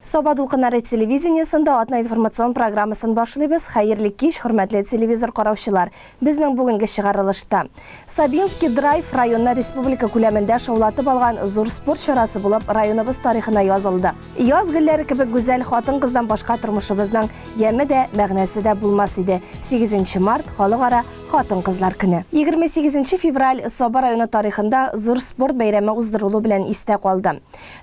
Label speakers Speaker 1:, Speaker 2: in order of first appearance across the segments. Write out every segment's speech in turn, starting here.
Speaker 1: Соба дулкынары телевидениесында атна информацион программасын башлыйбыз. Хайырлы кич, хөрмәтле телевизор караучылар. Безнең бүгенге чыгарылышта Сабинский драйв районна республика күләмендә шаулатып алган зур спорт чарасы булып, районыбыз тарихына язылды. Яз гөлләре кебек гүзәл хатын-кыздан башка тормышыбызның яме дә, мәгънәсе дә булмас иде. 8 март халыкара хатын-кызлар көне. 28 февраль Соба районы тарихында зур спорт бәйрәме уздырылу белән истә калды.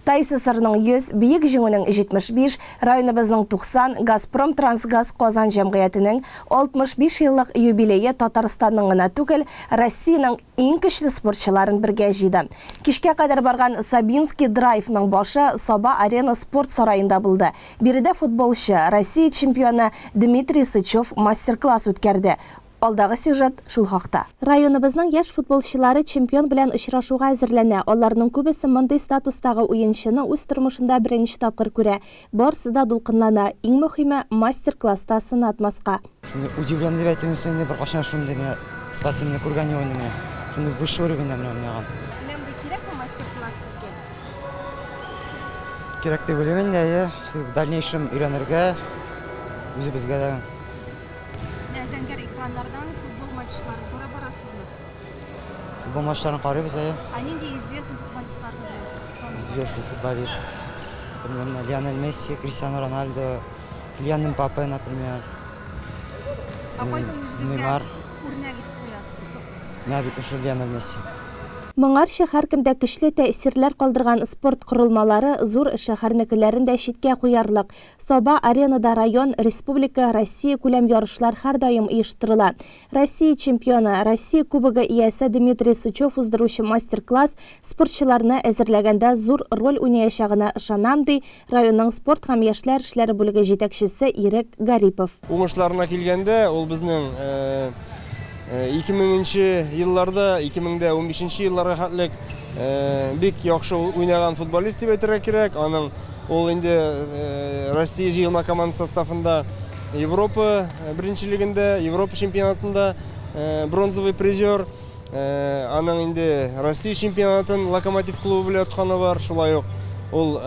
Speaker 1: ТССРның 100 биек җиңүнең 75, районыбызның 90, Газпром Трансгаз Казан җәмгыятенең 65 еллык юбилее Татарстанның гына түгел, Россиянең иң көчле спортчыларын бергә җыйды. Кичкә кадәр барган Сабинский драйвның башы Соба арена спорт сараенда булды. Биредә футболчы, Россия чемпионы Дмитрий Сычев мастер-класс үткәрде. Алдагы сюжет шул хакта. Районыбызның яшь футболчылары чемпион белән очрашуга әзерләнә. Аларның күбесе мондый статустагы уенчыны үз тормышында беренче тапкыр күрә. Барысы да дулкынлана. Иң мөһиме мастер-класста сынатмаска.
Speaker 2: Шундый удивлен дип әйтәмсез инде, бер кашан шундый спортсменны күргән югын. Шундый высший уровеньда менә уйнаган.
Speaker 1: Лемдә кирәкме мастер-класс сезгә?
Speaker 2: Кирәк дип уйлыйм инде, в дальнейшем өйрәнергә, үзебезгә дә.
Speaker 1: Зәңгәр экраннардан футбол матчларын күрә барасызмы?
Speaker 2: Футбол матчларын карыйбыз,
Speaker 1: Нинди известный футболистларны беләсез?
Speaker 2: Известный футболист. Например, Лионель Месси, Криштиану Роналдо, Килиан Мбаппе, например.
Speaker 1: Кайсын үзегезгә
Speaker 2: Неймар.
Speaker 1: үрнәк итеп куясыз?
Speaker 2: Менә бит ошо Лионель Месси.
Speaker 1: Моңарча һәркемдә көчле тәэсирләр калдырган спорт корылмалары зур шәһәрнекеләрен дә читкә куярлык. Соба аренада район, республика, Россия күләм ярышлар һәр даим оештырыла. Россия чемпионы, Россия кубогы иясе Дмитрий Сычев уздыручы мастер-класс спортчыларны әзерләгәндә зур роль уйнаячагына ышанам ди районның спорт һәм яшьләр эшләре бүлеге җитәкчесе Ирек Гарипов.
Speaker 3: Уңышларына килгәндә, ул безнең 2000 елларда, 2015 елларга хәтлек бик яхшы уйнаган футболист дип әйтергә кирәк. Аның ул инде Россия җыелма команда составында Европа беренчелегендә, Европа чемпионатында бронзовый призер. Аның инде Россия чемпионатын Локомотив клубы белән тотканы бар. Шулай ук ул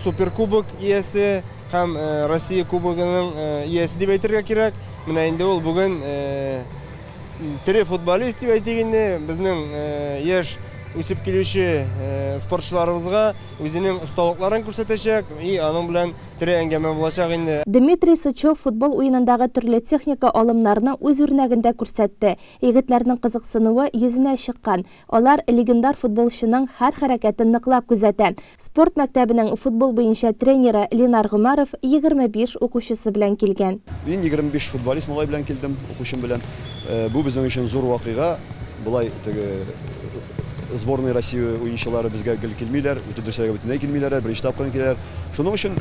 Speaker 3: суперкубок иясе һәм Россия кубогының иясе дип әйтергә кирәк. Менә инде ул бүген тере футболист дип әйтегенде, безнең яшь үсеп килүче спортчыларыбызга үзенең осталыкларын күрсәтәчәк и аның белән тере әңгәмә булачак инде.
Speaker 1: Дмитрий Сычев футбол уенындагы төрле техника алымнарны үз үрнәгендә күрсәтте. Егетләрнең кызыксынуы йөзенә чыккан. Алар легендар футболчының һәр хәрәкәтен ныклап күзәтә. Спорт мәктәбенең футбол буенча тренеры Ленар Гумаров 25 укучысы белән килгән.
Speaker 4: Мин 25 футболист малай белән килдем, укучым белән. Бу безнең өчен зур вакыйга. Булай сборная России уенчылары безгә килмиләр, үтүдерсәгә бөтенләй килмиләр, беренче тапкыр киләләр. Шуның өчен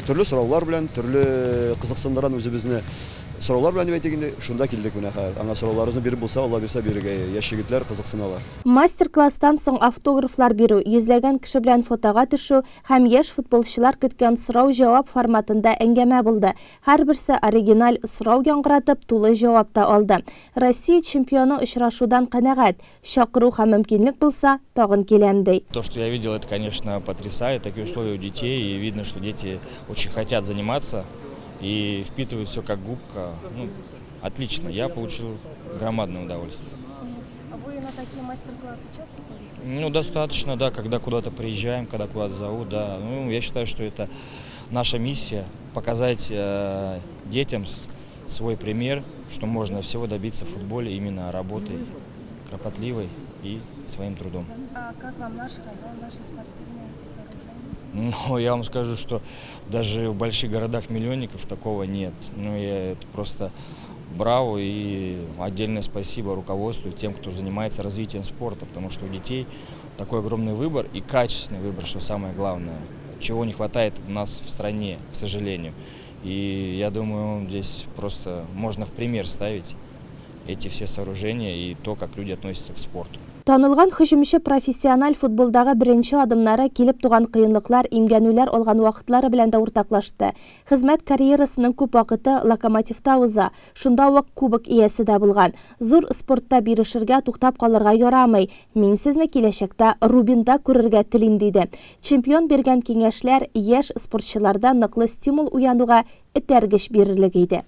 Speaker 4: төрле сораулар белән, төрле кызыксындырган үзебезне сораулар белән дип әйтегәндә, шунда килдек менә хәзер. Аңа сорауларыбызны биреп булса, Алла бирсә бирергә, яшь егетләр кызыксыналар.
Speaker 1: Мастер-класстан соң автографлар бирү, йөзләгән кеше белән фотога төшү һәм яшь футболчылар көткән сорау-җавап форматында әңгәмә булды. Һәрберсе оригиналь сорау яңгыратып, тулы җавап та алды. Россия чемпионы очрашудан канәгать, чакыру һәм мөмкинлек булса, тагын киләм ди.
Speaker 5: То, что я видел, это, конечно, потрясает. Такие условия у детей, и видно, что дети очень хотят заниматься и впитывают все как губка. Отлично, я получил громадное удовольствие.
Speaker 1: А вы на такие мастер-классы часто ходите?
Speaker 5: Достаточно, да, когда куда-то приезжаем, когда куда-то зовут, да. Я считаю, что это наша миссия – показать детям свой пример, что можно всего добиться в футболе именно работой, кропотливой и своим трудом.
Speaker 1: А как вам наш район, наши спортивные сооружения?
Speaker 5: Я вам скажу, что даже в больших городах-миллионников такого нет. Это просто браво и отдельное спасибо руководству и тем, кто занимается развитием спорта, потому что у детей такой огромный выбор и качественный выбор, что самое главное, чего не хватает у нас в стране, к сожалению. И я думаю, здесь просто можно в пример ставить эти все сооружения и то, как люди относятся к спорту.
Speaker 1: Танылган һөҗүмче профессиональ футболдагы беренче адымнары килеп туган кыенлыклар, имгәнүләр алган вакытлары белән дә уртаклашты. Хезмәт карьерасының күп вакыты Локомотивта уза, шунда ук кубок иясе дә булган. Зур спортта бирешергә, туктап калырга ярамый. Мин сезне киләчәктә Рубинда күрергә телим диде. Чемпион биргән киңәшләр яшь спортчыларда ныклы стимул уянуга этәргеч бирерлек иде.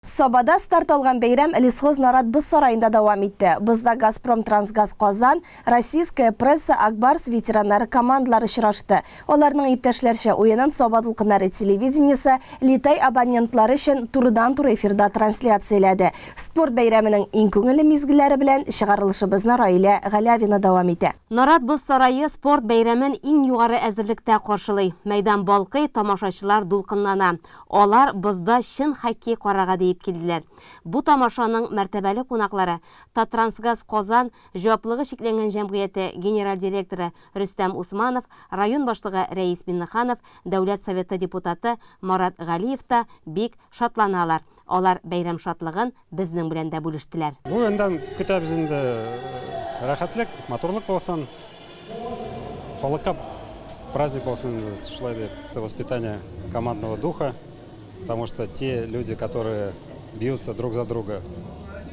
Speaker 1: Собада старт алган бәйрәм Лесхоз Нарат Боз сарайында дәвам итте. Бозда Газпром, Трансгаз Казан, Российская пресса, Акбарс ветераннары командалары очрашты. Аларның иптәшләрчә уенын Соба дулкыннары телевидениесе Литай абонентлары өчен турыдан-туры эфирда трансляцияләде. Спорт бәйрәменең иң күңелле мизгелләре белән чыгарылышыбызны Раилә Галявина дәвам итә.
Speaker 6: Нарат Боз сарае спорт бәйрәмен иң югары әзерлектә каршылый. Мәйдан балкый, тамашачылар дулкынлана. Алар Бозда чын хоккей карага килделәр. Бу тамашаның мәртәбәле кунаклары Татрансгаз Казан җаваплыгы шикләнгән җәмгыяте генераль директоры Рөстәм Усманов, район башлыгы Рәис Миннеханов, Дәүләт советы депутаты Марат Галиев та бик шатланалар. Алар бәйрәм шатлыгын безнең белән дә бүлештеләр.
Speaker 7: Бу яндан көтәбез инде рәхәтлек, моторлык булсын, халыкка праздник булсын, шулай дип, воспитание командного духа. Потому что те люди, которые бьются друг за друга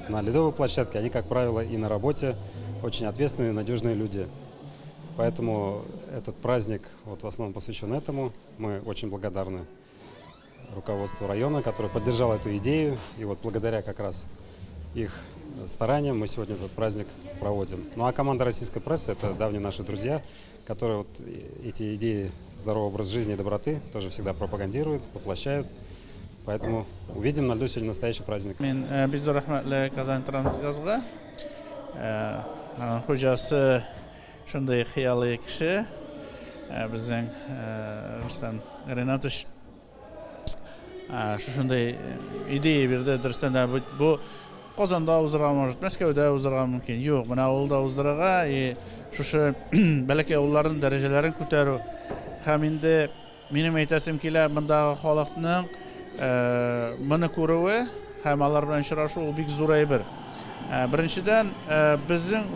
Speaker 7: на ледовой площадке, они, как правило, и на работе очень ответственные, надежные люди. Поэтому этот праздник в основном посвящен этому. Мы очень благодарны руководству района, которое поддержало эту идею. И благодаря как раз их стараниям мы сегодня этот праздник проводим. Ну а команда российской прессы — это давние наши друзья, которые эти идеи здорового образа жизни и доброты тоже всегда пропагандируют, воплощают. Поэтому увидим на льду сегодня настоящий праздник.
Speaker 8: Мен Бездор рәхмәтле Казан Трансгазга. Хуҗасы шундый хыялы кеше. Безнең Рустам Ренатович шундый идея бирде. Дөрестән дә бу Казанда узырга, может, Мәскәүдә узырга мөмкин. Юк, менә авылда узырга, шушы бәләкәй авылларның дәрәҗәләрен күтәрү. Һәм инде минем әйтәсем килә, мондагы халыкның моны күрүе һәм алар белән очрашу бик зур әйбер. Беренчедән,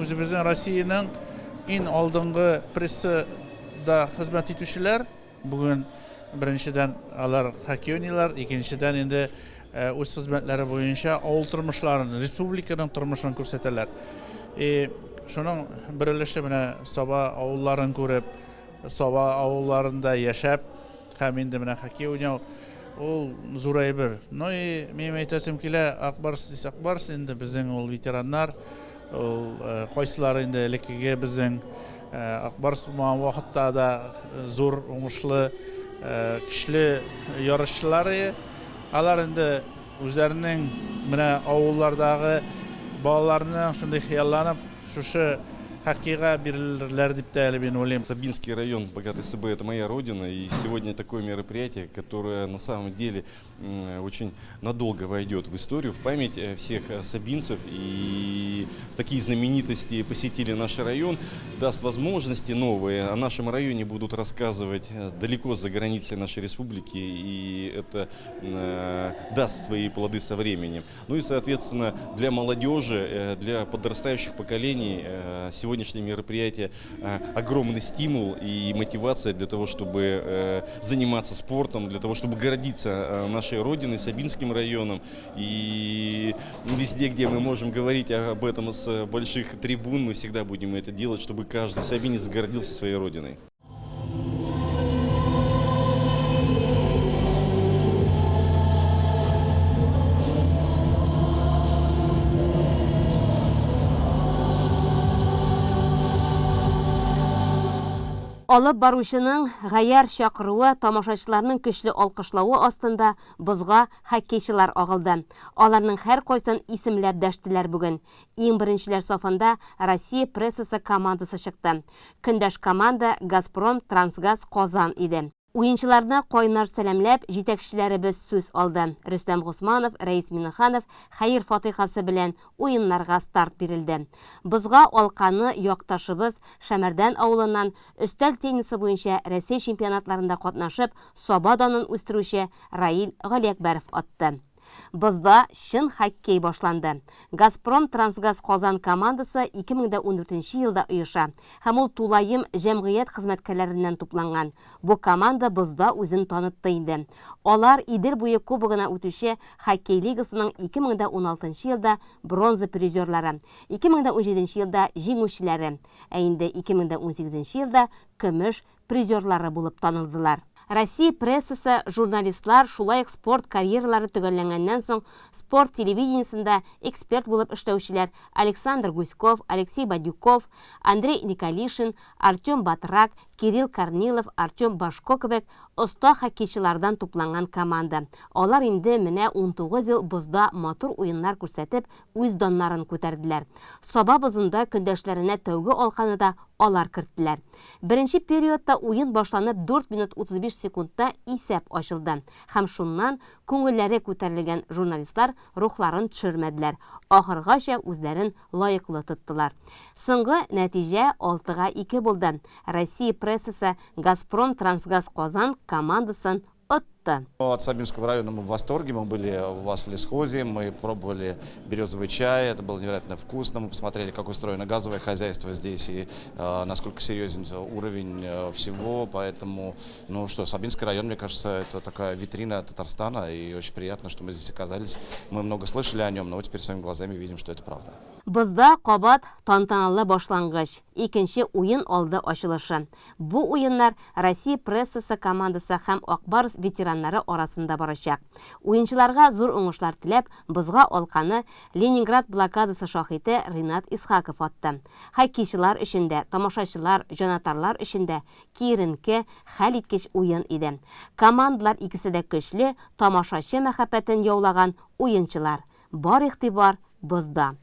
Speaker 8: үзебезнең Россиянең иң алдынгы прессада хезмәт итүчеләр бүген беренчедән алар хоккей уйныйлар, икенчедән инде үз хезмәтләре буенча авыл тормышларын, республиканың тормышын күрсәтәләр. Шуның бер өлеше менә Соба авылларын күреп, Соба авылларында яшәп, һәм инде менә хоккей уйнау ул зур әйбер. Ну и мен әйтәсем килә, Акбарс инде безнең ул ветераннар, ул кайсылары инде элеккеге безнең Акбарс вакытта да зур уңышлы, көчле ярышчылар. Алар инде үзләренең менә авыллардагы балаларның шундый хыялланып, шушы хоккейга бирелерләр дип тә әле мин уйлыйм.
Speaker 9: Сабинский район Богатой СБ — это моя родина, и сегодня такое мероприятие, которое на самом деле очень надолго войдет в историю, в память всех сабинцев, и такие знаменитости посетили наш район, даст возможности новые. О нашем районе будут рассказывать далеко за границей нашей республики, и это даст свои плоды со временем. Ну и, соответственно, для молодежи, для подрастающих поколений сегодняшнее мероприятие огромный стимул и мотивация для того, чтобы заниматься спортом, для того, чтобы гордиться нашей родиной, Сабинским районом. И везде, где мы можем говорить об этом с больших трибун, мы всегда будем это делать, чтобы каждый сабинец гордился своей родиной.
Speaker 6: Алып баручының гаяр чакыруы, тамашачыларның көчле алкышлавы астында Бозга хоккейчылар агылды. Аларның һәр кайсын исемләп дәштеләр бүген. Иң беренчеләр сафында Россия прессасы командасы чыкты. Көндәш команда Газпром, Трансгаз Казан иде. Уенчыларны кайнар сәламләп, җитәкчеләребез сүз алды. Рөстәм Госманов, Рәис Миннеханов хәйр фатихасы белән уеннарга старт бирелде. Бозга алканы якташыбыз Шәмәрдән авылыннан өстәл теннисы буенча Россия чемпионатларында катнашып, Соба данын үстерүче Раил Галиәкбәров атты. Бызда шын хоккей башланды. Газпром Трансгаз Казан командасы 2014 елда оеша. Һәм ул тулайым җәмгыять хезмәткәрләреннән тупланган. Бу команда бызда үзен танытты инде. Алар Идел буе кубогына үтүче хоккей лигасының 2016 елда бронза призерлары, 2017 елда җиңүчеләре, ә инде 2018 елда көмеш призерлары булып танылдылар. Россия прессасы журналистлар шулай спорт карьералары төгәлләнгәннән соң спорт телевидениесында эксперт булып эшләүчеләр Александр Гуськов, Алексей Бадюков, Андрей Николишин, Артем Батрак, Кирилл Корнилов, Артем Башко кебек оста хоккейчылардан тупланган команда. Алар инде менә 19 ел бозда матур уеннар күрсәтеп, үз даннарын күтәрделәр. Саба бозында көндәшләренә тәүге алканы да алар керттеләр. Беренче периодта уен башланып 4 минут 35 секундта исәп ачылды. Һәм шуннан күңелләре күтәрелгән журналистлар рухларын төшермәделәр. Ахыргача үзләрен лаеклы тоттылар. Соңгы нәтиҗә 6-2 булды. Россия прессасы Газпром Трансгаз Казан командасын отты.
Speaker 10: От Сабинского района мы в восторге. Мы были у вас в лесхозе, мы пробовали березовый чай. Это было невероятно вкусно. Мы посмотрели, как устроено газовое хозяйство здесь и насколько серьезен уровень всего. Поэтому, ну что, Сабинский район, мне кажется, это такая витрина Татарстана. И очень приятно, что мы здесь оказались. Мы много слышали о нем, но вот теперь своими глазами видим, что это правда.
Speaker 6: Бызда кабат тантаналы башлангыч, икенче уен алды ачылышы. Бу уеннар Россия прессасы командасы һәм Акбарс ветераннары арасында барачак. Уенчыларга зур уңышлар теләп, бызга алканы Ленинград блокадасы шаһиты Ринат Исхаков атты. Хоккейчылар өчендә, тамашачылар, җанатарлар өчендә киеренке, хәл иткеч уен иде. Командалар икесе дә көчле, тамашачы мәхәббәтен яулаган уенчылар. Бар игътибар бызда.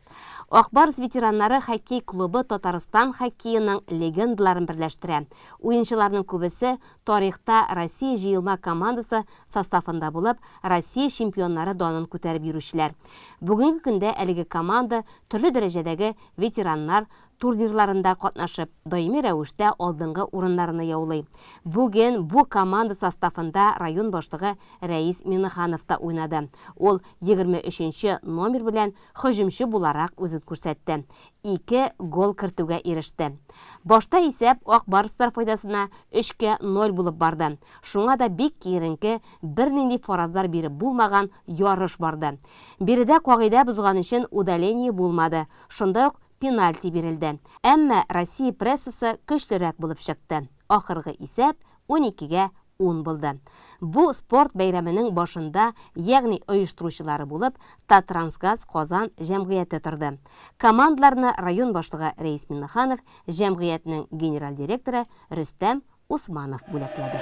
Speaker 6: Акбарс ветераннары хоккей клубы Татарстан хоккейының легендаларын берләштерә. Уенчыларның күбесе тарихта Россия җыелма командасы составында булып, Россия чемпионнары данын күтәреп йөрүчеләр. Бүгенге көндә әлеге команда төрле дәрәҗәдәге ветераннар турнирларында катнашып, даими рәвештә алдынгы урыннарны яулый. Бүген бу команда составында район башлыгы Рәис Миннеханов та уйнады. Ул 23-нче номер белән һөҗүмче буларак үзен күрсәтте. 2 гол кертүгә иреште. Башта исәп Акбарстар файдасына 3-0 булып барды. Шуңа да бик киеренке, бернинди фаразлар биреп булмаган ярыш барды. Биредә кагыйдә бузган өчен удаление булмады. Шунда ук пенальти бирелде. Әмма Россия прессасы көчлерәк булып чыкты. Ахыргы исәп 12-10 булды. Бу спорт бәйрәменең башында, ягъни оештыручылары булып, Таттрансгаз Казан җәмгыяте торды. Командаларны район башлыгы Рәис Миннеханов, җәмгыятьнең генераль директоры Рөстәм Усманов бүләкләде.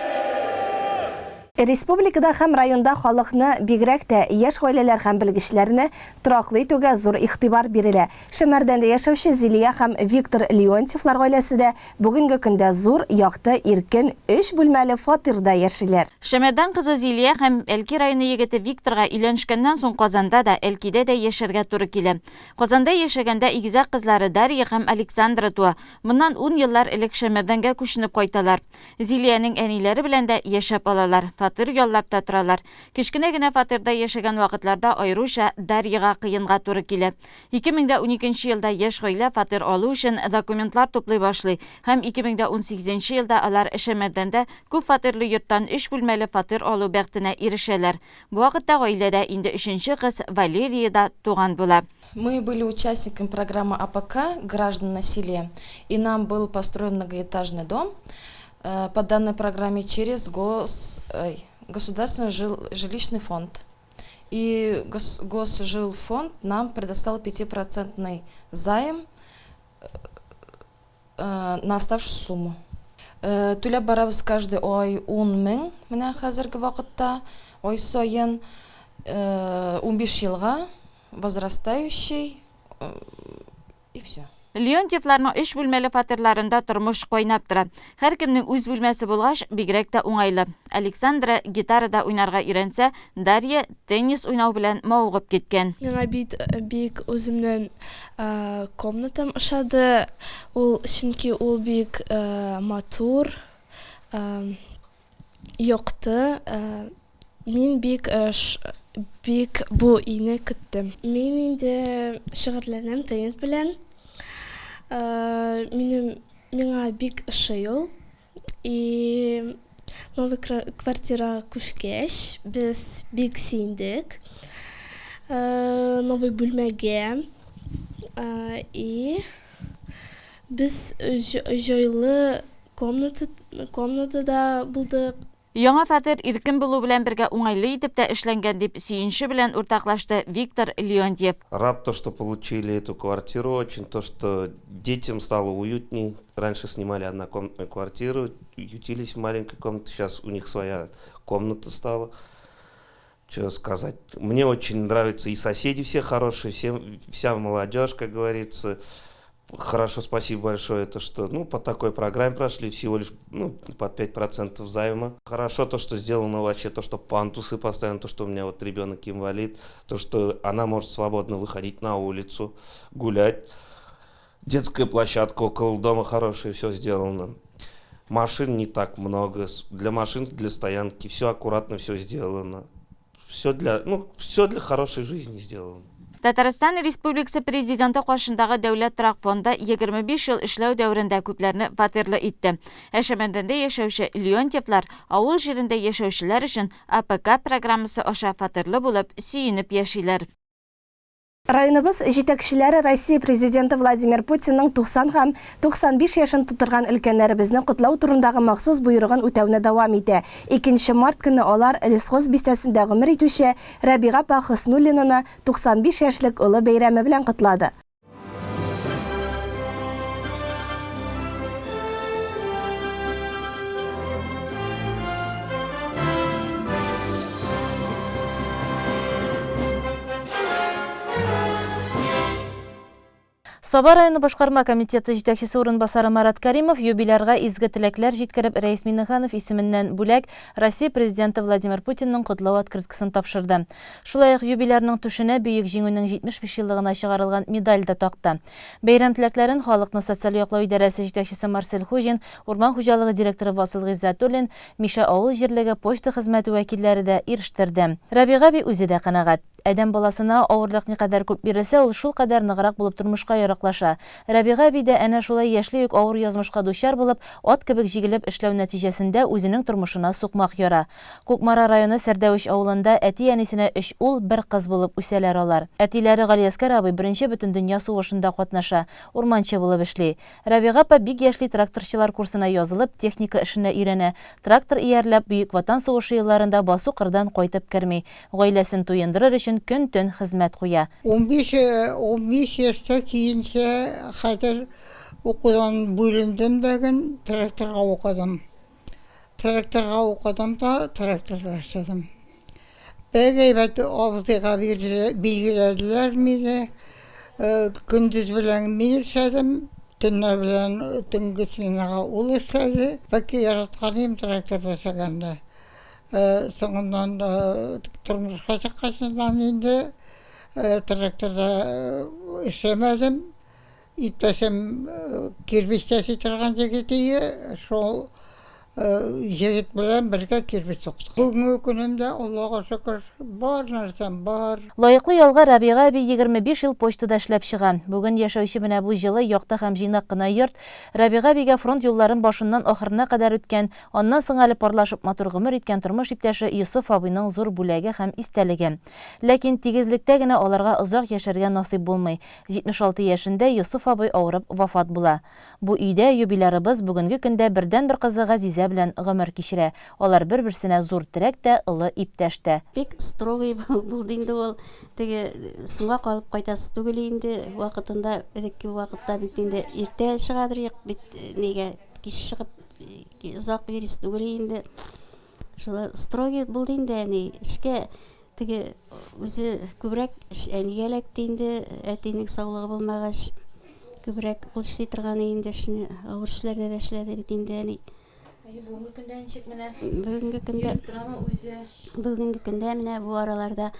Speaker 1: Республикада һәм районда халыкны, бигрәк тә яшь гаиләләр һәм белгечләрне тораклы итүгә зур игътибар бирелә. Шәмәрдәндә яшәүче Зилия һәм Виктор Леонтьевлар гаиләсе дә бүгенге көндә зур, якты, иркен 3 бүлмәле фатирда яшиләр.
Speaker 11: Шәмәрдән кызы Зилия һәм Әлки районы егете Викторга өйләнешкәннән соң Казанда да, Әлкидә дә яшәргә туры килә. Казанда яшәгәндә игезәк кызлары Дарья һәм Александра туа. Моннан 10 еллар элек Шәмәрдәнгә күченеп кайталар. Зилияның әниләре белән дә яшәп алалар. Фатир яллап та торалар. Кечкенә генә фатирда яшәгән вакытларда айруша Дарьяга кыенга туры килә. 2012 елда яшь гаилә фатир алу өчен документлар туплый башлый һәм 2018 елда алар Шәмәрдәндә күп фатирлы йорттан 3 бүлмәле фатир алу бәхтенә ирешәләр. Бу вакытта гаиләдә инде 3нче кыз Валерия да туган була.
Speaker 12: Мы были участниками программы АПК «Граждан на селе», и нам был построен многоэтажный дом по данной программе через Государственный жилищный фонд. И Госжилфонд нам предоставил 5% займ на оставшуюся сумму. Түләп барабыз каждый ой 10 мең, менә хәзерге вакытта, ой сайын 15 елга возрастающий, и все.
Speaker 11: Леонтьевларның 3 бүлмәле фатирларында тормыш кайнап тора. Һәр кемнең үз бүлмәсе булгач, бигрәк тә уңайлы. Александра гитарада уйнарга өйрәнсә, Дарья теннис уйнау белән мавыгып киткән.
Speaker 13: Миңа бик үземнең комнатам ошады. Ул чөнки ул бик матур, якты. Мин бик бик бу ине көттем. Мин инде шигырьләнәм теңез белән. Миңа бик ошый ул. И новый квартира күчкәч без бик сөендек. Новый бүлмәгә. И biz җайлы комнатада булдык.
Speaker 11: Яңа фатир иркен булу белән бергә уңайлы итеп тә эшләнгән дип сөенче белән уртаклашты Виктор Леонтьев.
Speaker 14: Рад то, что получили эту квартиру, очень то, что детям стало уютней. Раньше снимали однокомнатную квартиру, ютились в маленькой комнате, сейчас у них своя комната стала. Что сказать? Мне очень нравится, и соседи все хорошие, вся молодежь, как говорится. Хорошо, спасибо большое, то, что по такой программе прошли, всего лишь под 5% займа. Хорошо то, что сделано вообще, то, что пандусы поставлены, то, что у меня вот ребенок инвалид, то, что она может свободно выходить на улицу, гулять. Детская площадка около дома хорошая, все сделано. Машин не так много, для машин, для стоянки, все аккуратно, все сделано. Все для хорошей жизни сделано.
Speaker 11: Татарстан Республикасы президенты кашындагы дәүләт торак фонды 25 ел эшләү дәврендә күпләрне фатирлы итте. Әшәмәндәндә яшәүче Леонтьевлар авыл җирендә яшәүчеләр өчен АПК программасы аша фатирлы булып сөенеп яшиләр.
Speaker 1: Районыбыз җитәкчеләре Россия президенты Владимир Путинның 90 һәм 95 яшын тутырган өлкәннәребезне котлау турындагы махсус буйрыгын үтәүне дәвам итә. 2 март көне алар Лесхоз бистәсендә гомер итүче Рәбига апа Хөснуллинаны 95 яшьлек улы бәйрәме белән котлады.
Speaker 15: Саба районы башкарма комитеты җитәкчесе урынбасары Марат Каримов юбилярга изге теләкләр җиткереп Рәис Миннеханов исеменнән бүләк Россия президенты Владимир Путинның котлау открыткасын тапшырды. Шулай ук юбилярның түшенә бөек җиңүнең 75 еллыгына чыгарылган медаль да такты. Бәйрәм теләкләрен халыкны социаль яклау идарәсе җитәкчесе Марсель Хужин, урман хуҗалыгы директоры Васил Гыйззәтуллин, Миша авыл җирлеге почта хезмәте вәкилләре дә ирештерде. Рәбига би үзе дә канагать. Әдәм баласына авырлык никадәр күп бирелсә, ул шул кадәр ныграк булып тормышка яраклаша. Рәбига би дә әнә шулай яшьли үк авыр язмышка дучар булып, ат кебек җигелеп эшләү нәтиҗәсендә үзенең тормышына сукмак яра. Күкмара районы Сәрдәвиш авылында әти-әнисенә 3 ул, 1 кыз булып үсәләр алар. Әтиләре Галиәскәр абый 1нче бөтен дөнья сугышында катнаша, урманчы булып эшли. Рәбига апа бик яшьли тракторчылар курсына язылып, техника эшенә өйрәнә. Трактор иярләп, Бөек Ватан сугышы елларында басу кырдан кайтып керми. Гаиләсен туендырыр өчен көн-төн хезмәт куя.
Speaker 16: 15 яшьтә кийинчә хәзер укудан бүлендем дәген тракторга укыдым. Тракторга укыдым да тракторда эшләдем. Бәгәйбәт абзыйга билгеләделәр мине. Көндез белән мин эшләдем, төннәр белән төнге сменага ул эшләде. Бәки яратканым тракторда эшләгәндә. Соңыннан тормышка чыккачыннан инде тракторда эшләмәдем. Иптәшем кирбич тәши торган җегет шул җегет белән бергә кирбич суктык. Бүгенге көнемдә Аллага шөкер бар нәрсәм бар.
Speaker 15: Лаеклы ялга Рәбига би 25 ел почтада эшләп чыган. Бүген яшәүче менә бу җылы якты һәм җыйнак кына йорт Рәбига бигә фронт юлларын башыннан ахырына кадәр үткән, аннан соң әле парлашып матур гомер иткән тормыш иптәше Йосыф абыйның зур бүләге һәм истәлеге. Ләкин тигезлектә генә аларга озак яшәргә насыйп булмый. 76 яшендә Йосыф абый авырып вафат була. Бу өйдә юбилярыбыз бүгенге көндә бердән-бер кызы Газизә белән гомер кичерә. Алар бер-берсенә зур терәк тә, олы иптәш тә.
Speaker 17: Бик строгый булды инде ул. Теге соңга калып кайтасы түгел инде. Вакытында, элекке вакытта бит инде иртә чыгадыр, бит нигә кич чыгып озак йөрис түгел инде. Шулай строгый булды инде, эшкә теге үзе күбрәк әнигә эләкте инде, әтинең саулыгы булмагач күбрәк ул эшли торган инде, авыр эшләрдә дә эшләде бит инде.
Speaker 11: Бүгенге көндә ничек менә?
Speaker 17: Бүгенге көндә менә бу араларда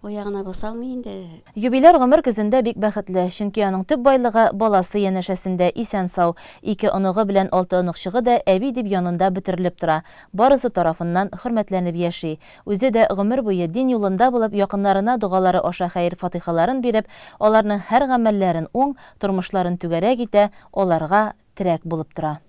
Speaker 17: оягына басалмый инде.
Speaker 15: Юбиляр гомер көзендә бик бәхетле, чөнки аның төп байлыгы баласы янәшәсендә исән сау. 2 оныгы белән 6 оныкчыгы да әби дип янында бөтерелеп тора. Барысы тарафыннан хөрмәтләнеп яши. Үзе дә гомер буе дин юлында булып, якыннарына дугалары аша хәер фатихаларын биреп, аларның һәр гамәлләрен уң, тормышларын түгәрәк итә, аларга терәк булып тора.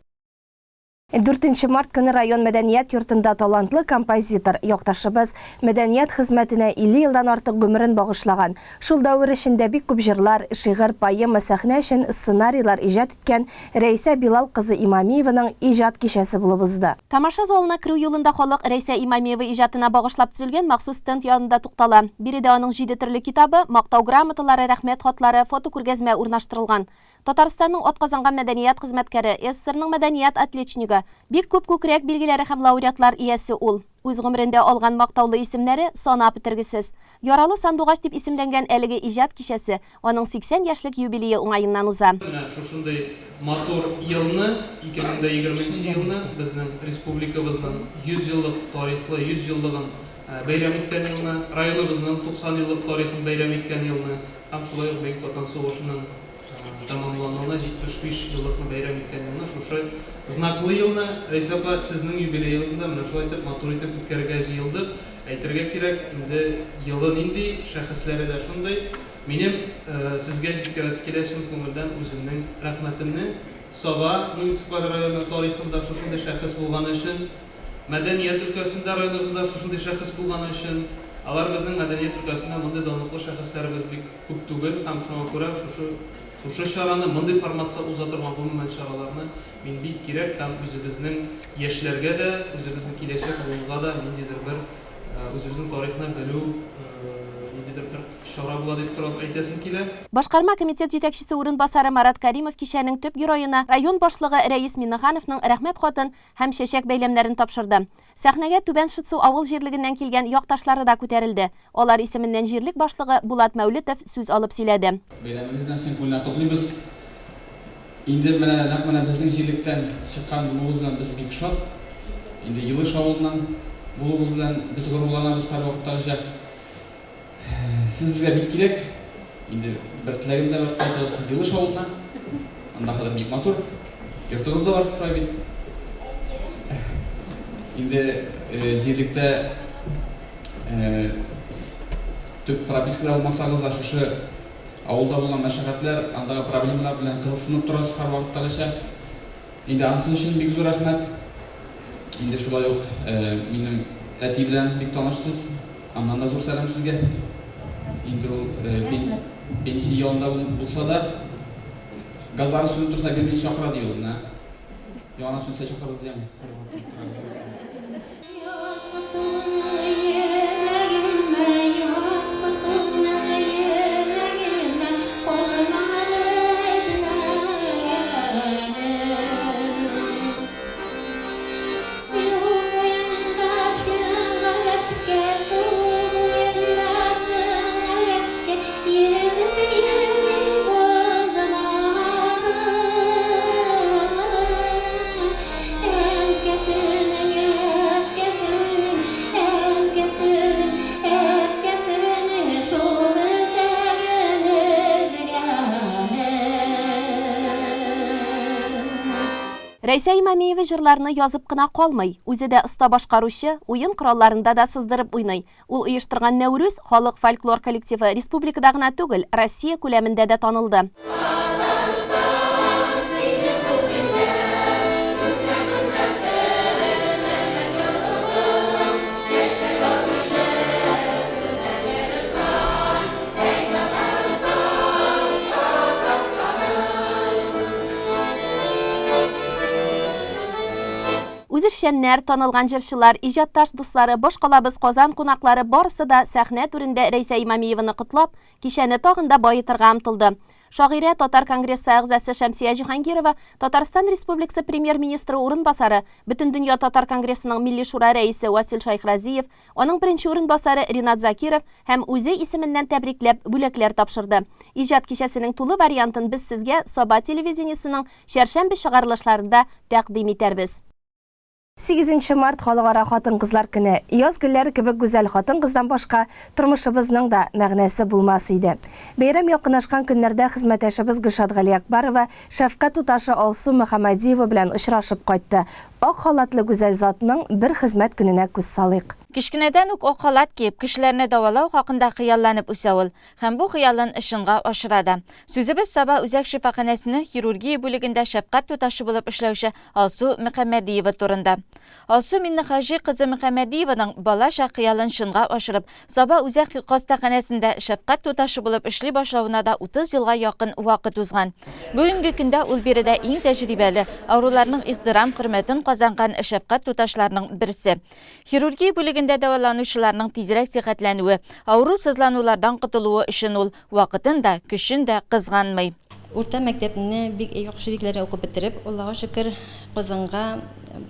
Speaker 1: 4 март көне район мәдәният йортында талантлы композитор, якташыбыз мәдәният хезмәтенә 50 елдан артык гомерен багышлаган. Шул дәвер эчендә бик күп җырлар, шигырь, поэма, сәхнә өчен сценарийлар иҗат иткән Рәйсә Билал кызы Имамиеваның иҗат кичәсе булып узды.
Speaker 6: Тамаша залына керү юлында халык Рәйсә Имамиева иҗатына багышлап төзелгән махсус стенд янында туктала. Биредә аның 7 төрле китабы, мактау грамоталары, рәхмәт хатлары, фотокүргәзмә урнаштырылган. Татарстанның атказанган мәдәният хезмәткәре, СССРның мәдәният атлетчигы, бик күп күкрәк билгеләре һәм лауреатлар иясе ул. Үз гомерендә алган мактаулы исемнәре санап бетергесез. Яралы сандугач дип исемләнгән әлеге иҗат кичәсе аның 80 яшьлек юбилее уңаеннан уза.
Speaker 18: Шушындай матур елны, 2020 елны безнең республикабызның 100 еллык тарихлы 100 еллыгын бәйрәм иткән елны, районыбызның 90 еллык тарихын бәйрәм иткән елны һәм шулай ук Бөек Ватан сугышының тамамлануына 75 еллыкны бәйрәм иткән елны, шушы знаклы елны Рәйсә апа сезнең юбилеегызда менә шулай итеп матур итеп үткәрергә җыелдык. Әйтергә кирәк, инде елы нинди, шәхесләре дә шундый. Минем сезгә җиткерәсе килә чын күңелдән үземнең рәхмәтемне Саба муниципаль районы тарихында шушындай шәхес булганы өчен, мәдәният өлкәсендә районыбызда шушындай шәхес булганы өчен, алар безнең мәдәният өлкәсендә мондай данлыклы шәхесләребез бик күп түгел һәм шуңа күрә шушы чараны мондай форматта уза торган гомумән чараларны мин бик кирәк һәм үзебезнең яшьләргә дә, үзебезнең киләчәк буынга да ниндидер бер үзебезнең тарихны белү, ниндидер бер чара була дип торып әйтәсем килә.
Speaker 6: Башкарма комитет җитәкчесе урынбасары Марат Каримов кичәнең төп героена район башлыгы Рәис Миннехановның рәхмәт хатын һәм чәчәк бәйләмнәрен тапшырды. Сәхнәгә Түбән Шытсу авыл җирлегеннән килгән якташлары да күтәрелде. Алар исеменнән җирлек башлыгы Булат Мәүлитов сүз алып сөйләде.
Speaker 19: Бәйрәмебез белән күңелне туклыйбыз. Инде менә безнең җирлектән чыккан булуыбыз белән без бик шат. Инде Елыш авылыннан булуыбыз белән без горурланабыз һәрвакыттагыча. Сез безгә бик кирәк. Инде бер теләгем дә бар, кайтыгыз Елыш авылына. Анда хәзер бик матур. Йортыгыз да бар, правильно. Инде җирлектә төп пропискалар булмасагыз да шушы авылда булган мәшәкатьләр, андагы проблемалар белән кызыксынып торасыз һәрвакыттагыча. Инде анысы өчен бик зур рәхмәт. Инде шулай ук минем әти белән бик танышсыз. Аннан да зур сәлам сезгә. Инде ул пенсия янында булса да, газлар сүнеп торса гел чакыра ди ул, нә. Яна сүнсә чакырыр дигән.
Speaker 6: Рәйсә Имамиева җырларны язып кына калмый, үзе дә оста башкаручы, уен коралларында да сыздырып уйный. Ул оештырган Нәүрүз халык фольклор коллективы республикада гына түгел, Россия күләмендә дә танылды. Үзешчәннәр, танылган җырчылар, иҗатташ дуслары, башкалабыз Казан кунаклары барысы да сәхнә түрендә Рәйсә Имамиеваны котлап, кичәне тагын да баетырга омтылды. Шагыйрә Татар конгрессы әгъзасы Шәмсия Җиһангирова, Татарстан Республикасы премьер-министры урынбасары, Бөтендөнья Татар конгрессының милли шура рәисе Васил Шайхразиев, аның беренче урынбасары Ринат Закиров һәм үзе исеменнән тәбрикләп бүләкләр тапшырды. Иҗат кичәсенең тулы вариантын без сезгә Саба телевидениесының чәршәмбе чыгарылышларында тәкъдим итәрбез.
Speaker 1: 8 март халыкара хатын-кызлар көне. Яз гөлләре кебек гүзәл хатын-кыздан башка тормышыбызның да мәгънәсе булмас иде. Бәйрәм якынашкан көннәрдә хезмәттәшебез Гөлшат Гали Акбарова шәфкать туташы Алсу Мөхәммәдиева белән очрашып кайтты. Ак халатлы гүзәл затның бер хезмәт көненә күз салыйк.
Speaker 11: Кичкенәдән үк ак халат киеп, кешеләрне дәвалау хакында хыялланып үсә ул, һәм бу хыялын ишенга ашырады. Сүзебез Саба үзәк шифаханәсенең хирургия бүлегендә шәфкать туташы булып эшләүче Алсу Мөхәммәдиева турында. Алсу Миннехаҗи кызы Мөхәммәдиеваның балаша хыялын шынга ашырып, Саба үзәк хастаханәсендә шәфкать туташы булып эшли башлауына да 30 елга якын вакыт узган. Бүгенге көндә ул биредә иң тәҗрибәле, авыруларның ихтирам хөрмәтен казанган шәфкать туташларның берсе. Хирургия бүлегендә дәваланучыларның тизрәк сихәтләнүе, авыру сызланулардан котылуы өчен ул вакытын да, көчен дә кызганмый.
Speaker 17: Урта мәктәпне бик яхшы бикләре укып бетереп, Аллага шөкер, Казанга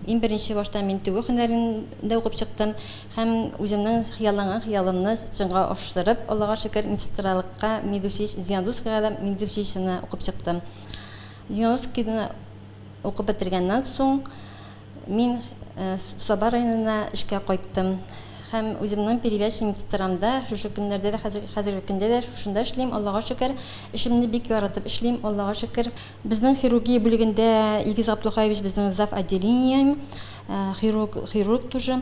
Speaker 17: иң беренче башта мин тегү һөнәрендә укып чыктым һәм үземнең хыялымны чынга ашырып, Аллага шөкер, институтлыкка Зияндускига да медицинаны укып чыктым. Зияндускида укып бетергәннән соң мин Саба районына эшкә кайттым. Һәм үземнең перевязчик институтымда шушы көннәрдә дә хәзерге көндә дә шушында эшлим. Аллага шөкер, эшемне бик яратып эшлим. Аллага шөкер. Безнең хирургия бүлегендә Илгиз Абдулхаевич безнең зав отделение, хирург тоже,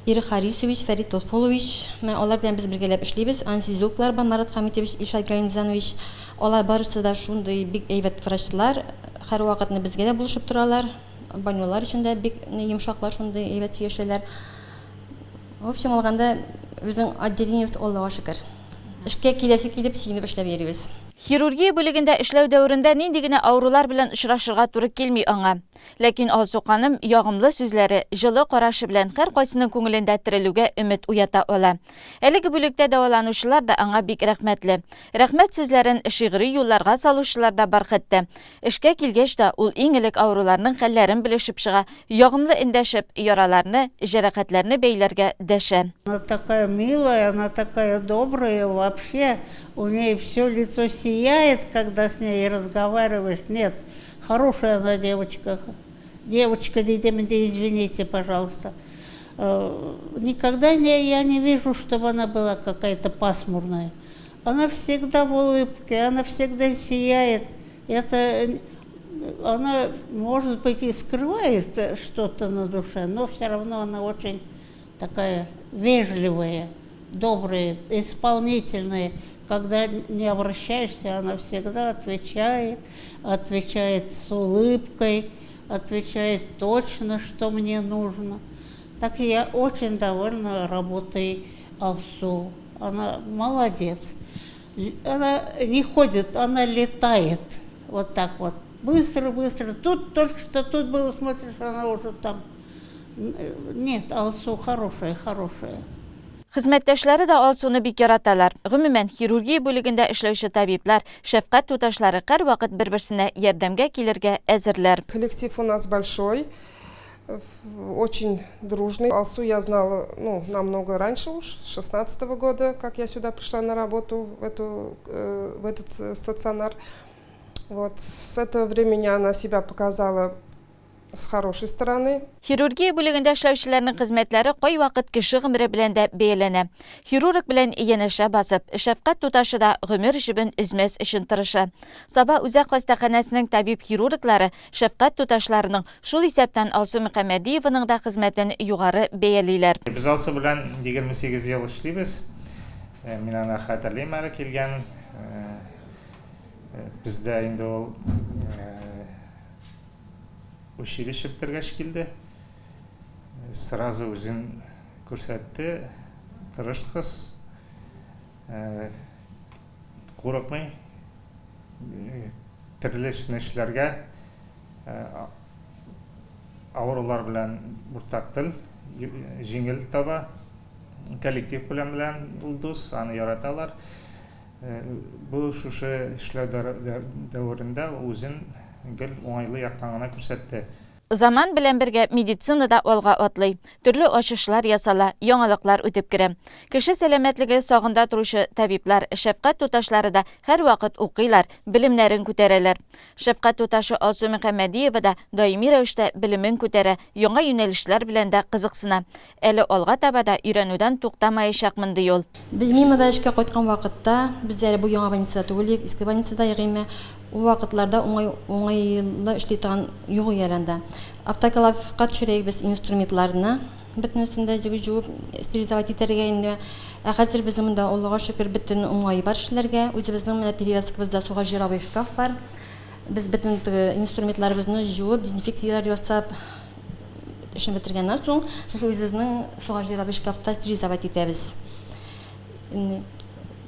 Speaker 17: Ира Харисович, Фәрит Толполович, алар белән без бергәләп эшлибез. Анестезиологлар Марат Хамитович, Ишат Галимзанович, алар барысы да шундый бик әйбәт врачлар, һәр вакытны безгә дә булышып торалар. Банялар өчен дә бик йомшаклар, шундый әйбәт яшәләр. В общем, алганда безнең отделениебез Аллага шөкер. Эшкә килеп сөенеп эшләп йөрибез.
Speaker 11: Хирургия бүлегендә эшләү дәверендә нинди генә авырулар белән очрашырга туры килми аңа. Ләкин Алсу ханым ягымлы сүзләре, җылы карашы белән һәр кайсының күңелендә терелүгә өмет уята ала. Әлеге бүлектә дәваланучылар да аңа бик рәхмәтле. Рәхмәт сүзләрен шигъри юлларга салучылар да бархытты. Эшкә килгәч тә ул иң элек авыруларның хәлләрен белешеп чыга, ягымлы эндәшеп, яраларны, җәрәхәтләрне бәйләргә дәшә.
Speaker 16: Она такая милая, она такая добрая, вообще у нее все лицо сияет, когда с ней разговариваешь. Нет, хорошая она девочка. Девочка, извините, пожалуйста. Никогда я не вижу, чтобы она была какая-то пасмурная. Она всегда в улыбке, она всегда сияет. Она, может быть, и скрывает что-то на душе, но все равно она очень такая вежливая, добрая, исполнительная. Когда не обращаешься, она всегда отвечает с улыбкой, отвечает точно, что мне нужно. Так я очень довольна работой Алсу. Она молодец. Она не ходит, она летает. Вот так вот. Быстро. Тут только что тут было, смотришь, она уже там. Нет, Алсу хорошая.
Speaker 11: Хезмәттәшләре дә Алсуны бик яраталар. Гомумән, хирургия бүлегендә эшләүче табиблар, шәфкать туташлары һәр вакыт бер-берсенә ярдәмгә килергә әзерләр.
Speaker 20: Коллектив у нас большой, очень дружный. Алсу я знала намного раньше, уж с 16-го года, как я сюда пришла на работу в этот стационар. Вот с этого времени она себя показала с хорошей стороны.
Speaker 11: Хирургия бүлегендә эшләүчеләрнең хезмәтләре кай вакыт кеше гомере белән дә бәяләнә. Хирург белән янәшә басып, шәфкать туташы да гомер җибен үзмәс өчен тырыша. Саба үзәк хастаханәсенең табиб-хирурглары шәфкать туташларының шул исәптән Алсу Мөхәммәдиеваның да хезмәтен югары бәялиләр.
Speaker 21: Без Алсу белән 28 ел эшлибез. Мин аны хәтерлим әле килгән. Бездә инде ул училище бітіргәш келді. Сразу өзін көрсәтті, тырыш қыз, қорықмай, түрлі эшләргә, авырулар белән уртак жеңел таба, коллектив белән ул дус, аны яраталар. Бу шушы эшләү дәверендә үзен гел уңайлы яктан гына күрсәтте.
Speaker 11: Заман белән бергә медицинада алга атлый. Төрле ачышлар ясала, яңалыклар үтеп керә. Кеше сәламәтлеге сагында торучы табиблар, шәфкать туташлары да һәр вакыт укыйлар, белемнәрен күтәрәләр. Шәфкать туташы Алсу Мөхәммәдиева да даими рәвештә белемен күтәрә, яңа юнәлешләр белән дә кызыксына. Әле алга таба да өйрәнүдән туктамаячакмын ди ул.
Speaker 2: Белмимәдә эшкә кайткан вакытта, без әле бу яңа больницада түгел, иске больницада ягыймы. У вакытларда уңайлы эшли торган юк яранда. Автоклавка төшерәбез инструментларны, бөтенсендә җыгып стерилизовать итәргә инде. Хәзер безнең монда Аллага шөкер бөтен уңай бар эшләргә. Үзебезнең менә перевязкабызда суга җыравый шкаф бар. Без бөтен инструментларыбызны җуып, дезинфекцияләр ясап эшен бетергәннән соң, шушы үзебезнең суга җыравый шкафта стерилизовать итәбез.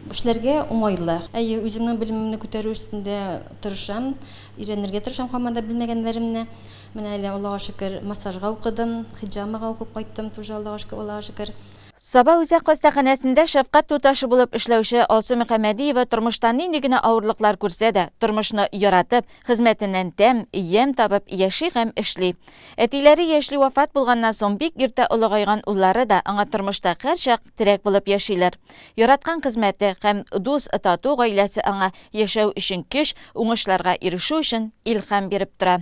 Speaker 2: Эшләргә уңайлы. Әйе, үземнең белемемне күтәрү өстендә тырышам, өйрәнергә тырышам һәм белмәгәннәремне. Менә әле Аллага шөкер массажга укыдым, хиҗамага укып кайттым, тоже Аллага шөкер.
Speaker 11: Саба үзәк хастаханәсендә шәфкать туташы булып эшләүче Алсу Мөхәммәдиева тормыштан нинди генә авырлыклар күрсә дә, тормышны яратып, хезмәтеннән ям табып яши һәм эшли. Әтиләре яшьли вафат булганнан соң бик иртә олыгайган уллары да аңа тормышта һәрчак терәк булып яшиләр. Яраткан хезмәте һәм дус тату гаиләсе аңа яшәү өчен көч, уңышларга ирешү өчен илһам биреп тора.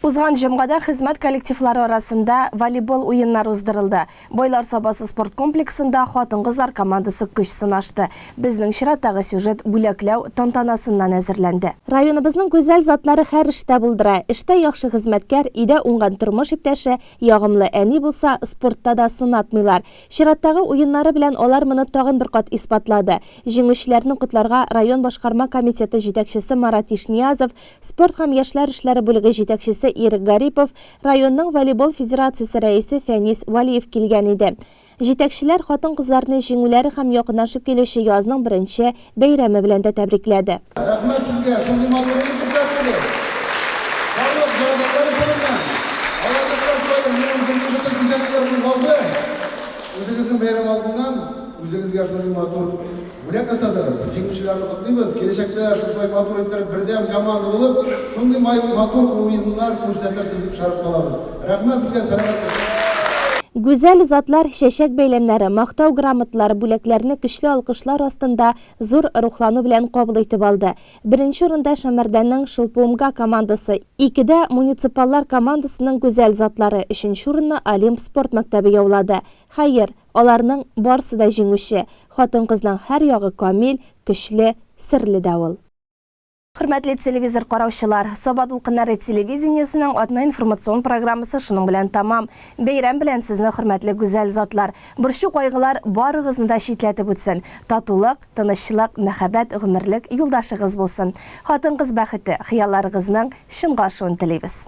Speaker 1: Узган җомгада хезмәт коллективлары арасында волейбол уеннары уздырылды. Бойлар сабасы спорт комплексында хатын-кызлар командасы көч сынашты. Безнең чираттагы сюжет бүләкләү тантанасыннан әзерләнде. Районыбызның гүзәл затлары һәр эштә булдыра. Эштә яхшы хезмәткәр, өйдә уңган тормыш иптәше, ягымлы әни булса, спортта да сынатмыйлар. Чираттагы уеннары белән алар моны тагын бер кат исбатлады. Җиңүчеләрне котларга район башкарма комитеты җитәкчесе Марат Ишниязов, спорт һәм яшьләр эшләре бүлеге җитәкчесе Ирек Гарипов, районның волейбол федерациясе рәисе Фәнис Валиев килгән иде. Җитәкчеләр хатын-кызларны җиңүләре һәм якынлашып килүче язның беренче бәйрәме белән дә тәбрикләде.
Speaker 22: Рәхмәт сезгә, шундый матурлык күрсәттегез. Барлык җаваплары сораган. Үзегезнең бәйрәм алдыннан үзегезгә шундый матур бүләк ясадыгыз. Җиңүчеләрне котлыйбыз. Киләчәктә шулай матур итеп бердәм команда булып, шундый матур уеннар күрсәтерсез дип шарап калабыз. Рәхмәт сезгә, сәламәт булыгыз.
Speaker 1: Гүзәл затлар, шәшәк бәйләмнәре, мактау грамоталары бүләкләрне көчле алкышлар астында зур рухлану белән кабул итеп алды. Беренче урында Шәмәрдәннең Шулпуымга командасы, икедә муниципаллар командасының гүзәл затлары, өченче урынны Олимп спорт мәктәбе яулады. Хәер, аларның барысы да җиңүче. Хатын-кызның һәр ягы камил, көчле, серле дә ул. Хөрмәтле телевизор караучылар, Саба дулкыннары телевидениесенең атна информацион программасы шуның белән тамам. Бәйрәм белән сезне хөрмәтле гүзәл затлар. Борчу кайгылар барыгызны да шитләтеп үтсен. Татулык, тынычлык, мәхәббәт, гомерлек юлдашыгыз булсын. Хатын-кыз бәхете, хыялларыгызның чынга ашуын телибез.